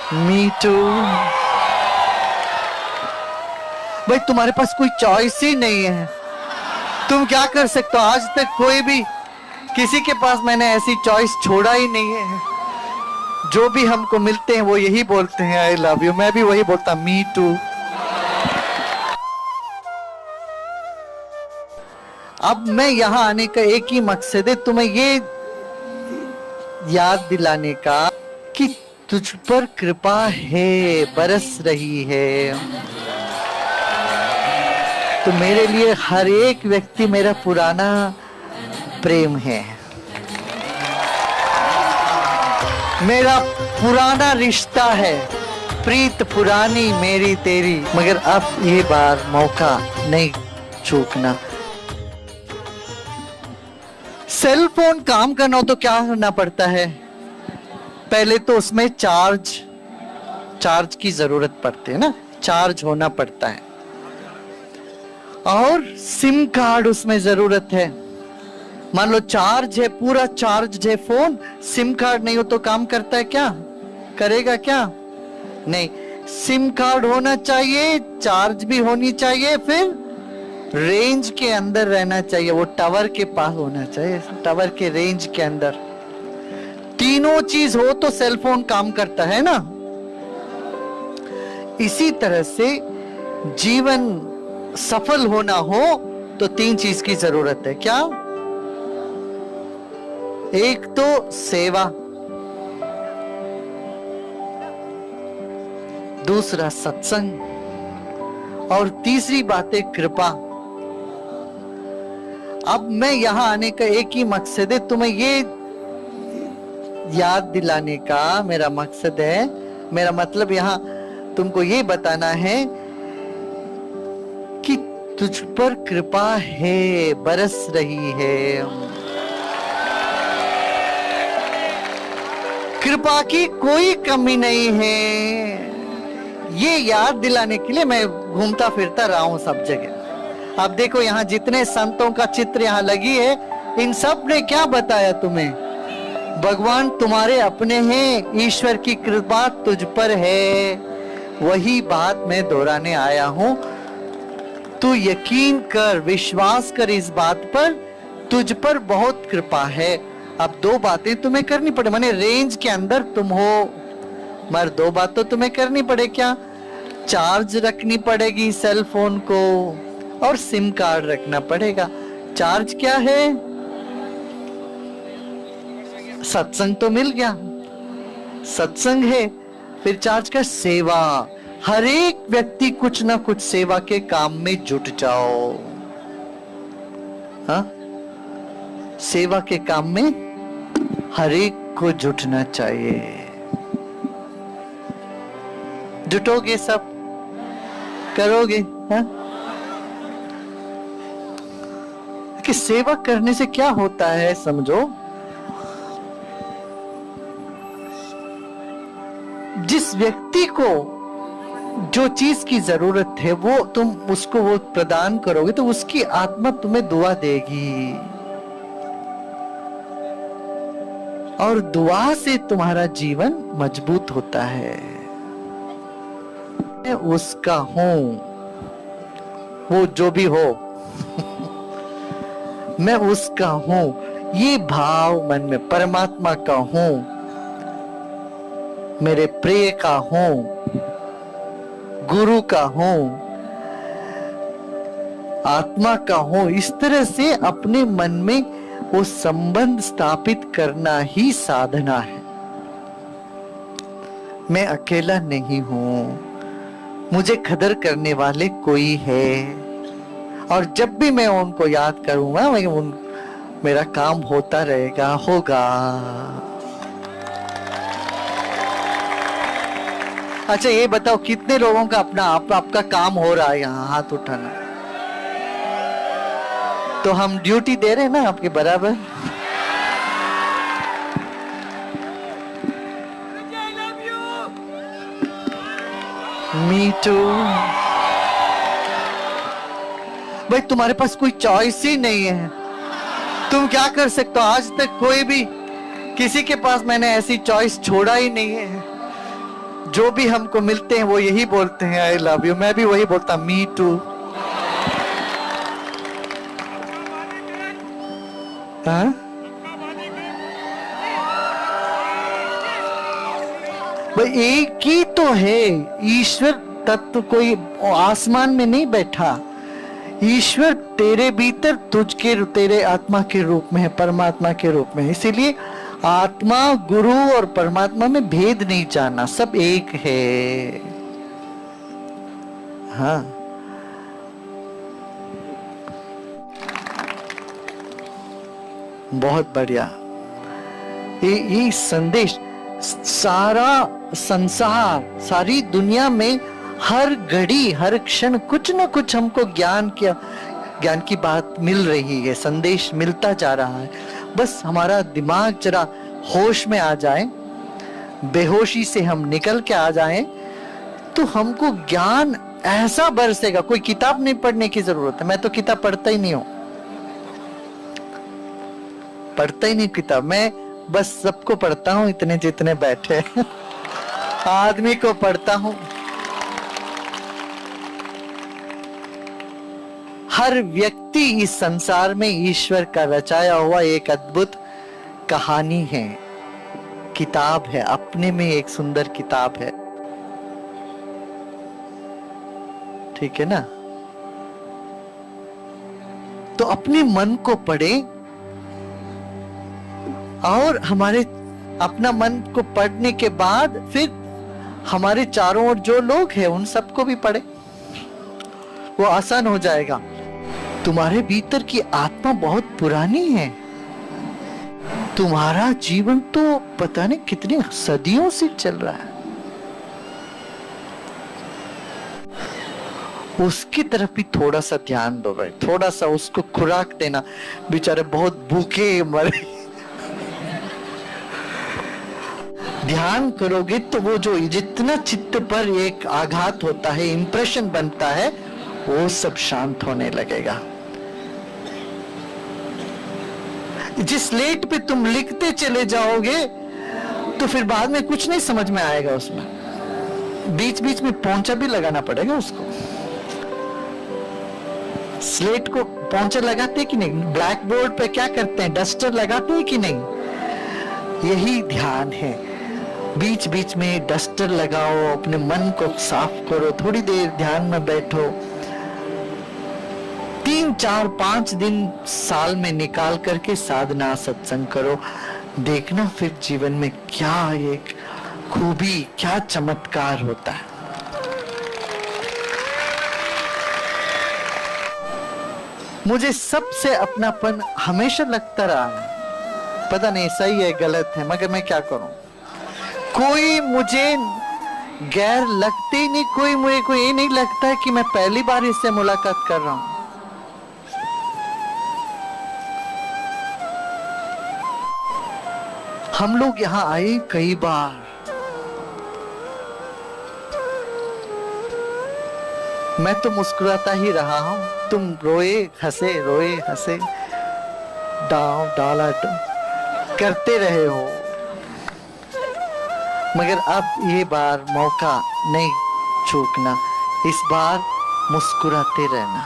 मी too. भाई तुम्हारे पास कोई चॉइस ही नहीं है, तुम क्या कर सकते हो? आज तक कोई भी किसी के पास मैंने ऐसी चॉइस छोड़ा ही नहीं है। जो भी हमको मिलते हैं वो यही बोलते हैं आई लव यू, मैं भी वही बोलता मी टू। अब मैं यहां आने का एक ही मकसद है, तुम्हें ये याद दिलाने का कि तुझ पर कृपा है, बरस रही है। तो मेरे लिए हर एक व्यक्ति मेरा पुराना प्रेम है, मेरा पुराना रिश्ता है, प्रीत पुरानी मेरी तेरी। मगर अब ये बार मौका नहीं चूकना। सेल फोन काम करना हो तो क्या करना पड़ता है? पहले तो उसमें चार्ज की जरूरत पड़ती है ना, चार्ज होना पड़ता है, और सिम कार्ड उसमें जरूरत है। मान लो चार्ज है, पूरा चार्ज है फोन, सिम कार्ड नहीं हो तो काम करता है क्या? करेगा क्या? नहीं। सिम कार्ड होना चाहिए, चार्ज भी होनी चाहिए, फिर रेंज के अंदर रहना चाहिए, वो टावर के पास होना चाहिए, टावर के रेंज के अंदर। तीनों चीज हो तो सेल फोन काम करता है ना। इसी तरह से जीवन सफल होना हो तो तीन चीज की जरूरत है। क्या? एक तो सेवा, दूसरा सत्संग, और तीसरी बात है कृपा। अब मैं यहां आने का एक ही मकसद है, तुम्हें ये याद दिलाने का मेरा मकसद है, मेरा मतलब यहां तुमको ये बताना है कि तुझ पर कृपा है, बरस रही है। कृपा की कोई कमी नहीं है। ये याद दिलाने के लिए मैं घूमता फिरता रहा हूं सब जगह। अब देखो यहाँ जितने संतों का चित्र यहाँ लगी है, इन सब ने क्या बताया तुम्हें? भगवान तुम्हारे अपने हैं, ईश्वर की कृपा तुझ पर है। वही बात मैं दोहराने आया हूं। तू यकीन कर, विश्वास कर इस बात पर, तुझ पर बहुत कृपा है। अब दो बातें तुम्हें करनी पड़े, माने रेंज के अंदर तुम हो, मगर दो बात तो तुम्हें करनी पड़े। क्या? चार्ज रखनी पड़ेगी सेल फोन को, और सिम कार्ड रखना पड़ेगा। चार्ज क्या है? सत्संग तो मिल गया, सत्संग है। फिर चार्ज का सेवा। हर एक व्यक्ति कुछ ना कुछ सेवा के काम में जुट जाओ। हाँ, सेवा के काम में हर एक को जुटना चाहिए। जुटोगे? सब करोगे? हाँ? कि सेवा करने से क्या होता है समझो। जिस व्यक्ति को जो चीज की जरूरत है वो तुम उसको वो प्रदान करोगे तो उसकी आत्मा तुम्हें दुआ देगी, और दुआ से तुम्हारा जीवन मजबूत होता है। मैं उसका हूं, वो जो भी हो मैं उसका हूं, ये भाव मन में, परमात्मा का हूं, मेरे प्रिय का हूं, गुरु का हूं, आत्मा का हूं। इस तरह से अपने मन में वो संबंध स्थापित करना ही साधना है। मैं अकेला नहीं हूं, मुझे कदर करने वाले कोई है, और जब भी मैं उनको याद करूंगा मेरा काम होता रहेगा, होगा। अच्छा ये बताओ कितने लोगों का अपना आपका काम हो रहा है? यहाँ हाथ उठाना। तो हम ड्यूटी दे रहे हैं ना आपके बराबर। Me too. भाई तुम्हारे पास कोई चॉइस ही नहीं है, तुम क्या कर सकते हो? आज तक कोई भी किसी के पास मैंने ऐसी चॉइस छोड़ा ही नहीं है। जो भी हमको मिलते हैं वो यही बोलते हैं आई लव यू। मैं भी वही बोलता मी टू। हाँ, भाई एक ही तो है ईश्वर तत्व, कोई आसमान में नहीं बैठा। ईश्वर तेरे भीतर तेरे आत्मा के रूप में है, परमात्मा के रूप में। इसीलिए आत्मा, गुरु और परमात्मा में भेद नहीं जानना, सब एक है। हाँ, बहुत बढ़िया। ये संदेश सारा संसार, सारी दुनिया में हर घड़ी हर क्षण कुछ ना कुछ हमको ज्ञान की बात मिल रही है, संदेश मिलता जा रहा है। बस हमारा दिमाग जरा होश में आ जाए, बेहोशी से हम निकल के आ जाएं, तो हमको ज्ञान ऐसा बरसेगा। कोई किताब नहीं पढ़ने की जरूरत है। मैं तो किताब पढ़ता ही नहीं हूं, पढ़ता ही नहीं किताब। मैं बस सबको पढ़ता हूं, इतने जितने बैठे आदमी को पढ़ता हूं। हर व्यक्ति इस संसार में ईश्वर का रचाया हुआ एक अद्भुत कहानी है, किताब है, अपने में एक सुंदर किताब है। ठीक है ना? तो अपने मन को पढ़े और हमारे अपना मन को पढ़ने के बाद फिर हमारे चारों ओर जो लोग हैं उन सबको भी पढ़े, वो आसान हो जाएगा। तुम्हारे भीतर की आत्मा बहुत पुरानी है। तुम्हारा जीवन तो पता नहीं कितनी सदियों से चल रहा है। उसकी तरफ भी थोड़ा सा ध्यान दो भाई, थोड़ा सा उसको खुराक देना। बेचारे बहुत भूखे मरे। ध्यान करोगे तो वो जो जितना चित्त पर एक आघात होता है, इंप्रेशन बनता है, वो सब शांत होने लगेगा। जिस स्लेट पे तुम लिखते चले जाओगे तो फिर बाद में कुछ नहीं समझ में आएगा। उसमें बीच बीच में पोंछा भी लगाना पड़ेगा उसको। स्लेट को पोंछा लगाते कि नहीं? ब्लैक बोर्ड पे क्या करते हैं? डस्टर लगाते हैं कि नहीं? यही ध्यान है। बीच बीच में डस्टर लगाओ, अपने मन को साफ करो, थोड़ी देर ध्यान में बैठो। 3, 4, 5 दिन साल में निकाल करके साधना सत्संग करो। देखना फिर जीवन में क्या एक खूबी, क्या चमत्कार होता है। मुझे सबसे अपनापन हमेशा लगता रहा है। पता नहीं सही है गलत है, मगर मैं क्या करूं। कोई मुझे गैर लगते ही नहीं। कोई मुझे को ये नहीं लगता है कि मैं पहली बार इससे मुलाकात कर रहा हूं। हम लोग यहां आए कई बार। मैं तो मुस्कुराता ही रहा हूं, तुम रोए हंसे डाला करते रहे हो। मगर अब ये बार मौका नहीं चूकना, इस बार मुस्कुराते रहना।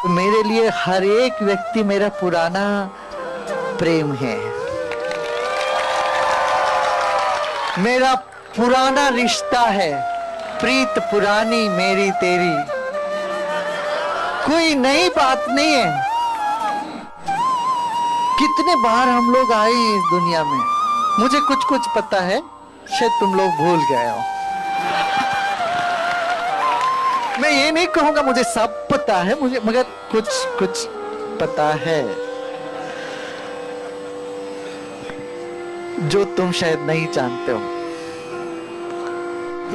मेरे लिए हर एक व्यक्ति मेरा पुराना प्रेम है, मेरा पुराना रिश्ता है। प्रीत पुरानी मेरी तेरी, कोई नई बात नहीं है। कितने बार हम लोग आए इस दुनिया में, मुझे कुछ कुछ पता है, शायद तुम लोग भूल गए हो। मैं ये नहीं कहूंगा मुझे सब पता है, मुझे मगर कुछ कुछ पता है जो तुम शायद नहीं जानते हो।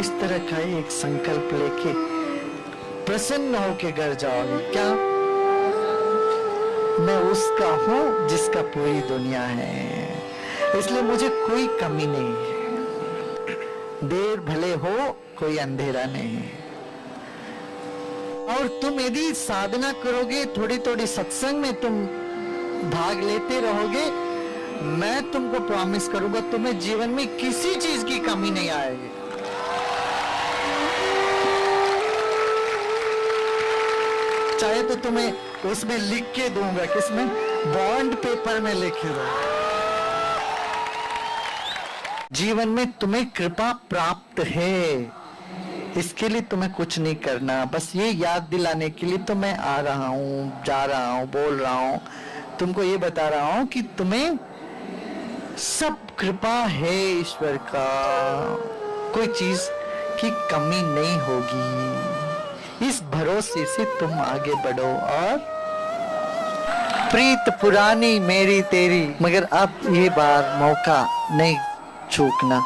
इस तरह का एक संकल्प लेके प्रसन्न होके घर जाओगे। क्या मैं उसका हूं जिसका पूरी दुनिया है, इसलिए मुझे कोई कमी नहीं है। देर भले हो कोई अंधेरा नहीं है। और तुम यदि साधना करोगे, थोड़ी थोड़ी सत्संग में तुम भाग लेते रहोगे, मैं तुमको प्रॉमिस करूंगा तुम्हें जीवन में किसी चीज की कमी नहीं आएगी। चाहे तो तुम्हें उसमें लिख के दूंगा, किसमें? बॉन्ड पेपर में लिख दो। जीवन में तुम्हें कृपा प्राप्त है, इसके लिए तुम्हें कुछ नहीं करना, बस ये याद दिलाने के लिए तो मैं आ रहा हूं, जा रहा हूं, बोल रहा हूं, तुमको ये बता रहा हूं कि तुम्हें सब कृपा है ईश्वर का, कोई चीज की कमी नहीं होगी। इस भरोसे से तुम आगे बढ़ो और प्रीत पुरानी मेरी तेरी, मगर अब ये बार मौका नहीं चूकना।